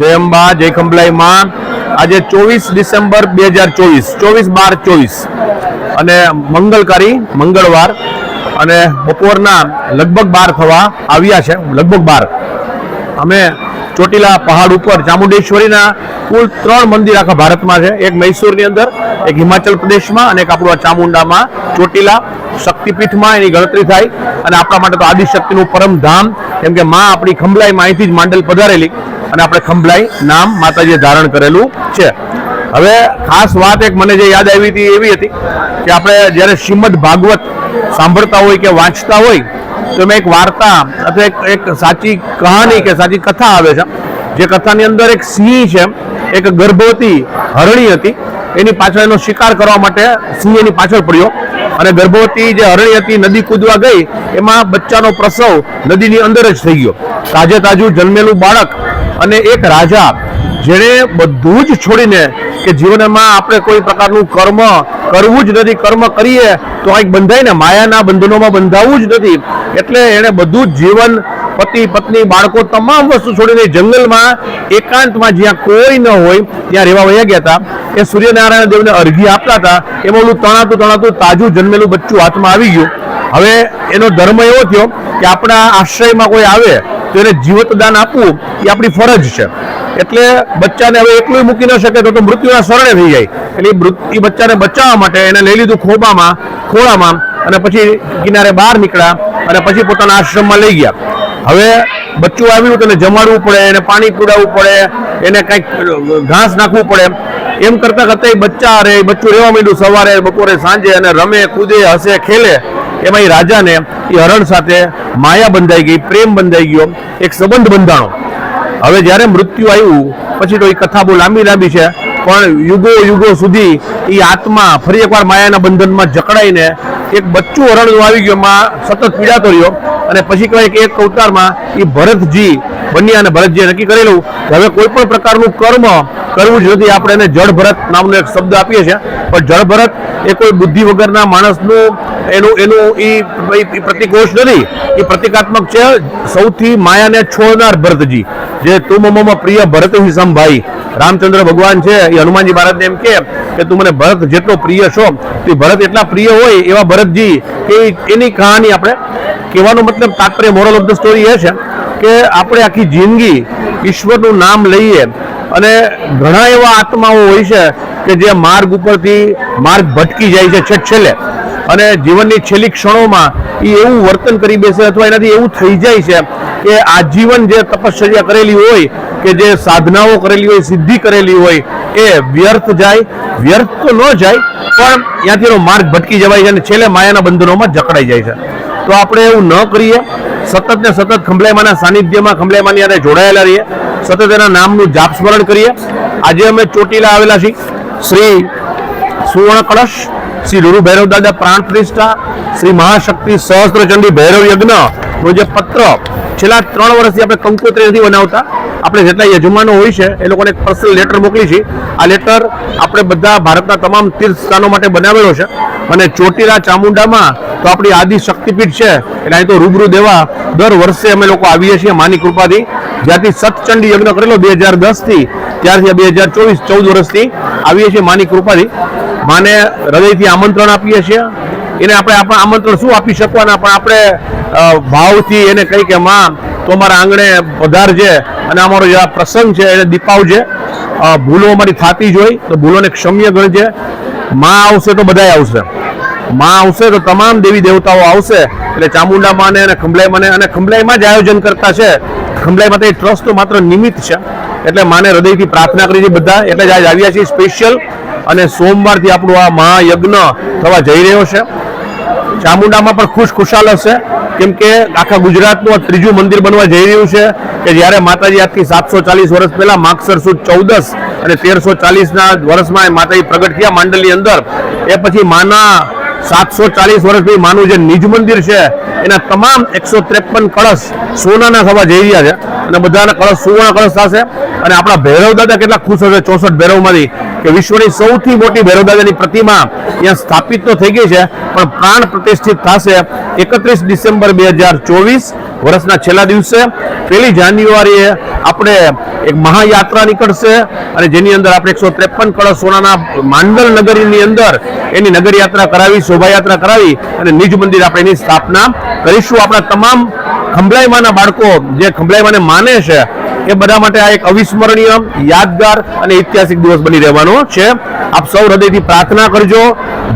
જય અંબા, જય ખંભલાઈ માં। આજે 24 ડિસેમ્બર 2024, 24/12/24 અને મંગલકારી મંગળવાર અને બપોરના લગભગ 12 થવા આવ્યા છે। લગભગ 12 અમે ચોટીલા પહાડ ઉપર ચામુંડેશ્વરીના કુલ 3 મંદિર આખા ભારતમાં છે। એક મૈસૂરની અંદર, એક હિમાચલ પ્રદેશમાં અને એક આપણું ચામુંડામાં ચોટીલા શક્તિપીઠમાં એની ગણતરી થાય। અને આપણા માટે તો આદિશક્તિનું પરમ ધામ, કેમ કે માં આપણી ખંભલાઈમાં અહીંથી જ માંડલ પધારેલી અને આપણે ખંભલાઈ નામ માતાજીએ ધારણ કરેલું છે। હવે ખાસ વાત એક મને જે યાદ આવી હતી એવી હતી કે આપણે જ્યારે શ્રીમદ ભાગવત સાંભળતા હોય કે વાંચતા હોય તો એમાં એક વાર્તા અથવા એક સાચી કહાની કે સાચી કથા આવે છે। જે કથાની અંદર એક સિંહ છે, એક ગર્ભવતી હરણી હતી, એની પાછળ એનો શિકાર કરવા માટે સિંહ એની પાછળ પડ્યો અને ગર્ભવતી જે હરણી હતી નદી કૂદવા ગઈ, એમાં બચ્ચાનો પ્રસવ નદીની અંદર જ થઈ ગયો। તાજે તાજું જન્મેલું બાળક અને એક રાજા જેણે બધું જ છોડીને કે જીવનમાં આપણે કોઈ પ્રકારનું કર્મ કરવું જ નથી, કર્મ કરીએ તો કંઈક બંધાય ને, માયાના બંધનોમાં બંધાવવું જ નથી, એટલે એણે બધું જ જીવન, પતિ પત્ની બાળકો તમામ વસ્તુ છોડીને જંગલમાં એકાંતમાં જ્યાં કોઈ ન હોય ત્યાં રહેવા વયા ગયા હતા। એ સૂર્યનારાયણ દેવને અર્ઘ્ય આપતા હતા, એમાં ઓલું તણાતું તાજું જન્મેલું બચ્ચું હાથમાં આવી ગયું। હવે એનો ધર્મ એવો થયો કે આપણા આશ્રયમાં કોઈ આવે તો એને જીવતદાન આપવું એ આપણી ફરજ છે। એટલે બચ્ચાને હવે એકલું મૂકી ન શકે તો મૃત્યુના શરણે થઈ જાય, એટલે એ બચ્ચાને બચાવવા માટે એને લઈ લીધું ખોળામાં અને પછી કિનારે બહાર નીકળ્યા અને પછી પોતાના આશ્રમમાં લઈ ગયા। હવે બચ્ચું આવ્યું તો એને જમાડવું પડે, એને પાણી પીવડાવવું પડે, એને કંઈક ઘાસ નાખવું પડે। એમ કરતા કરતા એ બચ્ચું રહેવા માંડ્યું, સવારે બપોરે સાંજે, અને રમે કૂદે હસે ખેલે। એમાં એ રાજાને એ હરણ સાથે માયા બંધાઈ ગઈ, પ્રેમ બંધાઈ ગયો, એક સંબંધ બંધાણો। હવે જ્યારે મૃત્યુ આવ્યું પછી તો એ કથા બહુ લાંબી છે, પણ યુગો સુધી એ આત્મા ફરી એકવાર માયાના બંધનમાં જકડાઈને એક બચ્ચું હરણનું આવી ગયો, માં સતત પીડાતો રહ્યો। અને પછી કહેવાય કે એક અવતારમાં એ ભરતજી બન્યા અને ભરતજીએ નક્કી કરેલું કે હવે કોઈ પણ પ્રકારનું કર્મ કરવું જ નથી। આપણે એને જળ ભરત નામનો એક શબ્દ આપીએ છીએ, પણ જળ ભરત એ કોઈ બુદ્ધિ વગરના માણસનું એનું પ્રતિકોષ નથી, એ પ્રતિકાત્મક છે સૌથી માયાને છોડનાર ભરતજી, જે તું મમ પ્રિય ભરત હિ સમ ભાઈ। રામચંદ્ર ભગવાન છે એ હનુમાનજી મહારાજને એમ કે તું મને ભરત જેટલો પ્રિય છો, તો ભરત એટલા પ્રિય હોય એવા ભરતજી, એની કહાની આપણે કહેવાનો મતલબ તાત્પર્ય, મોરલ ઓફ ધ સ્ટોરી એ છે કે આપણે આખી જિંદગી ઈશ્વરનું નામ લઈએ અને ઘણા એવા આત્માઓ હોય છે કે જે માર્ગ ઉપરથી માર્ગ ભટકી જાય છે છેલ્લે, અને જીવનની છેલ્લી ક્ષણોમાં એ એવું વર્તન કરી બેસે અથવા એનાથી એવું થઈ જાય છે કે આજીવન જે તપશ્ચર્યા કરેલી હોય કે જે સાધનાઓ કરેલી હોય, સિદ્ધિ કરેલી હોય, એ વ્યર્થ તો ન જાય પણ ત્યાંથી એનો માર્ગ ભટકી જવાય છે અને છેલ્લે માયાના બંધનોમાં જકડાઈ જાય છે। તો આપણે એવું ન કરીએ, સતત ને સતત ખંભલાઈમાના સાનિધ્યમાં, ખંભલાઈમાની સાથે જોડાયેલા રહીએ, સતત એના નામનું જાપ સ્મરણ કરીએ। આજે અમે ચોટીલા આવેલા છીએ, શ્રી સુવર્ણ કળશ, શ્રી રૂરુ ભૈરવ દાદા પ્રાણ પ્રતિષ્ઠા, શ્રી મહાશક્તિ સહસ્ત્રચંડી ભૈરવ યજ્ઞનો જે પત્ર છેલ્લા 3 વર્ષથી આપણે કંકોત્રી નથી બનાવતા, આપણે જેટલા યજમાનો હોય છે એ લોકોને એક પર્સનલ લેટર મોકલી છે। આ લેટર આપણે બધા ભારતના તમામ તીર્થ સ્થાનો માટે બનાવેલો છે, અને ચોટીલા ચામુંડામાં તો આપણી આદિ શક્તિપીઠ છે એટલે અહીં તો રૂબરૂ દેવા દર વર્ષે અમે લોકો આવીએ છીએ માની કૃપાથી। જ્યાંથી સતચંડી યજ્ઞ કરેલો 2010થી, ત્યારથી 2024 14 વર્ષથી આવીએ છીએ માની કૃપાથી। માને હૃદયથી આમંત્રણ આપીએ છીએ, એને આપણે આમંત્રણ શું આપી શકવાના, પણ આપણે ભાવથી એને કહી કે માં તો અમારા આંગણે પધારજે અને અમારો જે આ પ્રસંગ છે એને દીપાવજે। ભૂલો અમારી થતી જ હોય તો ભૂલોને ક્ષમ્ય ગણજે। માં આવશે તો બધાય આવશે, માં આવશે તો તમામ દેવી દેવતાઓ આવશે। એટલે ચામુંડા માને અને ખંભલાઈ અને ખંભલાઈમાં જ આયોજન કરતા છે, ખંભલાઈ માટે ટ્રસ્ટ તો માત્ર નિમિત્ત છે। એટલે માને હૃદયથી પ્રાર્થના કરી છે બધા, એટલે જ આજ આવ્યા છીએ સ્પેશિયલ, અને સોમવારથી આપણું આ મહાયજ્ઞ થવા જઈ રહ્યો છે। ચામુંડામાં પણ ખુશાલ હશે, કેમ કે આખા ગુજરાતનું આ 3જું મંદિર બનવા જઈ રહ્યું છે કે જ્યારે માતાજી આજથી 740 વર્ષ પહેલા માગસર સુદ 14 અને 1340ના વર્ષમાં માતાજી પ્રગટ થયા માંડલની અંદર, એ પછી માના 740 વર્ષ પછી માનું જે નિજ મંદિર છે એના તમામ 153 કળશ સોનાના થવા જઈ રહ્યા છે, અને બધાના કળશ સુવર્ણ કળશ થશે। અને આપણા ભૈરવ દાદા કેટલા ખુશ હશે 64 ભૈરવમાંથી કે વિશ્વની સૌથી મોટી ભૈરવ દાદાની પ્રતિમા ત્યાં સ્થાપિત તો થઈ ગઈ છે, પણ પ્રાણ પ્રતિષ્ઠિત થશે 31 ડિસેમ્બર 2024 વર્ષના છેલ્લા દિવસે 1 જાન્યુઆરીએ આપણે એક મહાયાત્રા નીકળશે અને જેની અંદર આપણે 153 કળશ સોનાના માંડલ નગરીની અંદર એની નગરયાત્રા કરાવી, શોભાયાત્રા કરાવી અને નિજ મંદિર આપણે એની સ્થાપના કરીશું. આપણા તમામ ખંભલાઈમાના બાળકો જે ખંભલાઈમાને માને છે એ બધા માટે આ એક અવિસ્મરણીય, યાદગાર અને ઐતિહાસિક દિવસ બની રહેવાનો છે. આપ સૌ હૃદયથી પ્રાર્થના કરજો,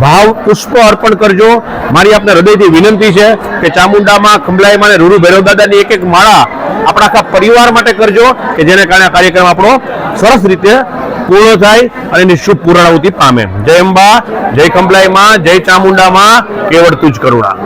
ભાવ પુષ્પ અર્પણ કરજો. મારી આપને હૃદયથી વિનંતી છે કે ચામુંડામાં, ખંભલાઈમાં અને રૂરુ ભૈરવ દાદાની એક માળા આપણા આખા પરિવાર માટે કરજો કે જેને કારણે આ કાર્યક્રમ આપણો સરસ રીતે પૂર્ણ થાય અને એની શુભ પૂર્ણાહુતિ પામે. જય અંબા, જય ખંભલાઈમાં, જય ચામુંડામાં, કેવળ તુજ કરુણા.